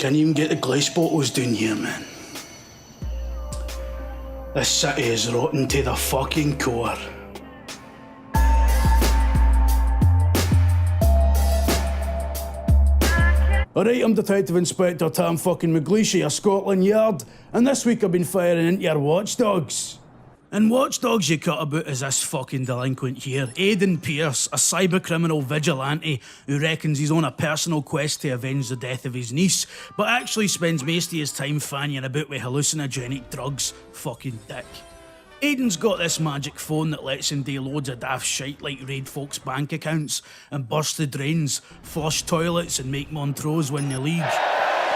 Can't even get the Gleish bottles down here, man. This city is rotten to the fucking core. Alright, I'm Detective Inspector Tam fucking McGleish of your Scotland Yard, and this week I've been firing into your watchdogs. And watchdogs you cut about is this fucking delinquent here, Aidan Pearce, a cybercriminal vigilante who reckons he's on a personal quest to avenge the death of his niece, but actually spends most of his time fannying about with hallucinogenic drugs. Fucking dick. Aidan's got this magic phone that lets him do loads of daft shite like raid folks' bank accounts and burst the drains, flush toilets and make Montrose win the league.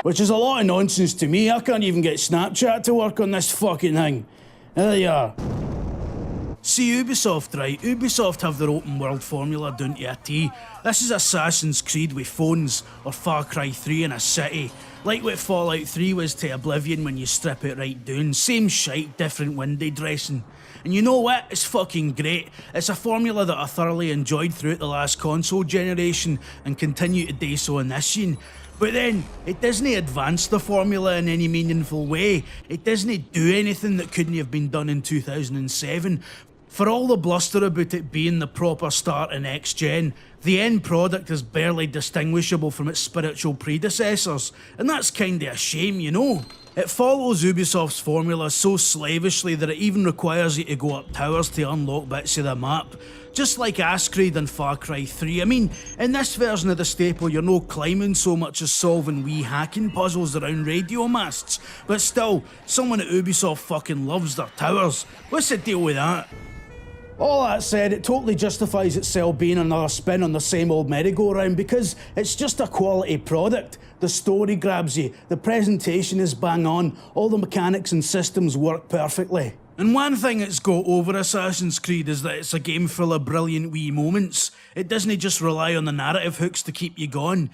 Which is a lot of nonsense to me. I can't even get Snapchat to work on this fucking thing. There you are. See Ubisoft, right? Ubisoft have their open world formula down to a T. This is Assassin's Creed with phones, or Far Cry 3 in a city. Like what Fallout 3 was to Oblivion when you strip it right down. Same shite, different window dressing. And you know what? It's fucking great. It's a formula that I thoroughly enjoyed throughout the last console generation and continue to do so in this scene. But then, it doesn't advance the formula in any meaningful way. It doesn't do anything that couldn't have been done in 2007. For all the bluster about it being the proper start in X-Gen, the end product is barely distinguishable from its spiritual predecessors, and that's kinda a shame, you know? It follows Ubisoft's formula so slavishly that it even requires you to go up towers to unlock bits of the map. Just like Ascreed and Far Cry 3. I mean, in this version of the staple you're no climbing so much as solving wee hacking puzzles around radio masts. But still, someone at Ubisoft fucking loves their towers. What's the deal with that? All that said, it totally justifies itself being another spin on the same old merry-go-round because it's just a quality product. The story grabs you, the presentation is bang on, all the mechanics and systems work perfectly. And one thing it's got over Assassin's Creed is that it's a game full of brilliant wee moments. It doesn't just rely on the narrative hooks to keep you going.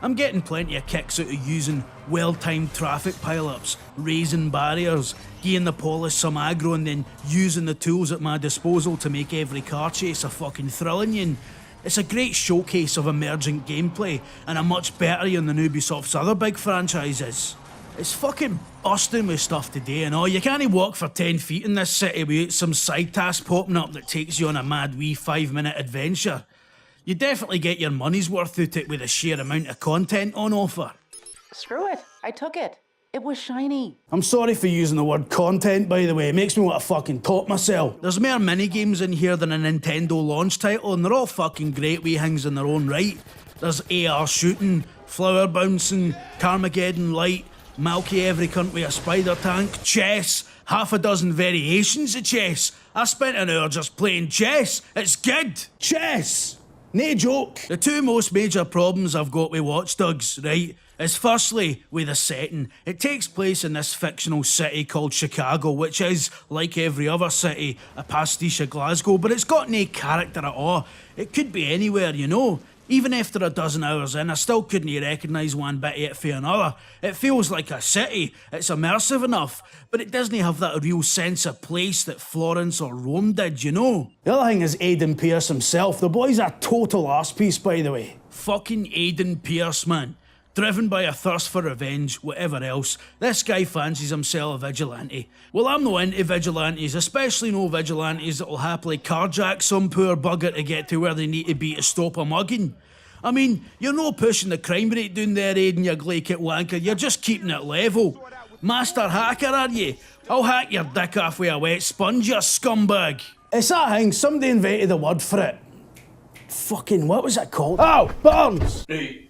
I'm getting plenty of kicks out of using well-timed traffic pile-ups, raising barriers, giving the police some aggro and then using the tools at my disposal to make every car chase a fucking thrilling one. It's a great showcase of emergent gameplay and a much better one than Ubisoft's other big franchises. It's fucking busting with stuff today and all. You can't walk for 10 feet in this city without some side task popping up that takes you on a mad wee 5-minute adventure. You definitely get your money's worth out it with the sheer amount of content on offer. Screw it, I took it. It was shiny. I'm sorry for using the word content, by the way. It makes me want to fucking top myself. There's more minigames in here than a Nintendo launch title, and they're all fucking great wee things in their own right. There's AR shooting, flower bouncing, Carmageddon light, Milky every cunt with a spider tank, chess, half a dozen variations of chess. I spent an hour just playing chess. It's good. Chess! No joke. The two most major problems I've got with Watch Dogs, right, is firstly with the setting. It takes place in this fictional city called Chicago, which is, like every other city, a pastiche of Glasgow, but it's got no character at all. It could be anywhere, you know. Even after a dozen hours in, I still couldn't recognise one bit of it for another. It feels like a city, it's immersive enough, but it doesn't have that real sense of place that Florence or Rome did, you know? The other thing is Aidan Pearce himself. The boy's a total arsepiece, by the way. Fucking Aidan Pearce, man. Driven by a thirst for revenge, whatever else, this guy fancies himself a vigilante. Well, I'm no into vigilantes, especially no vigilantes that'll happily carjack some poor bugger to get to where they need to be to stop a mugging. I mean, you're no pushing the crime rate down there, Aidan, you glaikit wanker, you're just keeping it level. Master hacker, are you? I'll hack your dick off with a wet sponge, you scumbag. It's that thing, somebody invented the word for it. Fucking, what was it called? Oh, Burns! Right.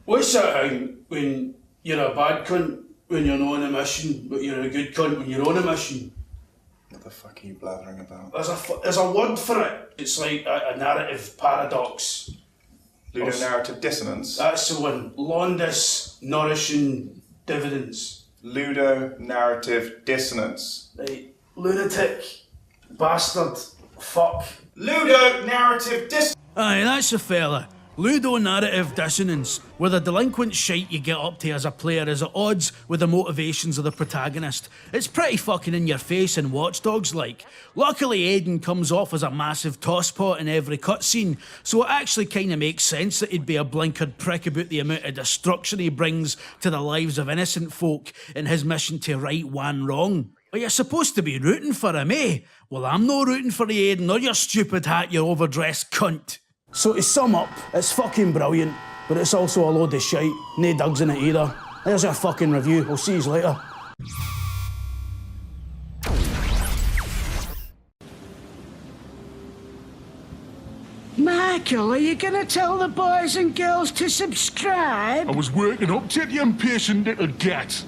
What's that thing when you're a bad cunt when you're not on a mission, but you're a good cunt when you're on a mission? What the fuck are you blathering about? There's a word for it. It's like a narrative paradox. Ludonarrative dissonance? That's the one. Londis, nourishing dividends. Ludonarrative dissonance. Right. Lunatic. Bastard. Fuck. Ludonarrative dissonance. Aye, that's the fella. Ludonarrative dissonance, where the delinquent shite you get up to as a player is at odds with the motivations of the protagonist. It's pretty fucking in your face in Watch Dogs like. Luckily Aiden comes off as a massive tosspot in every cutscene, so it actually kinda makes sense that he'd be a blinkered prick about the amount of destruction he brings to the lives of innocent folk in his mission to right one wrong. But you're supposed to be rooting for him, eh? Well, I'm no rooting for you, Aiden, or your stupid hat, you overdressed cunt. So to sum up, it's fucking brilliant, but it's also a load of shite. No dugs in it either. There's our fucking review. I'll see yous later. Michael, are you gonna tell the boys and girls to subscribe? I was working up to the impatient little gat.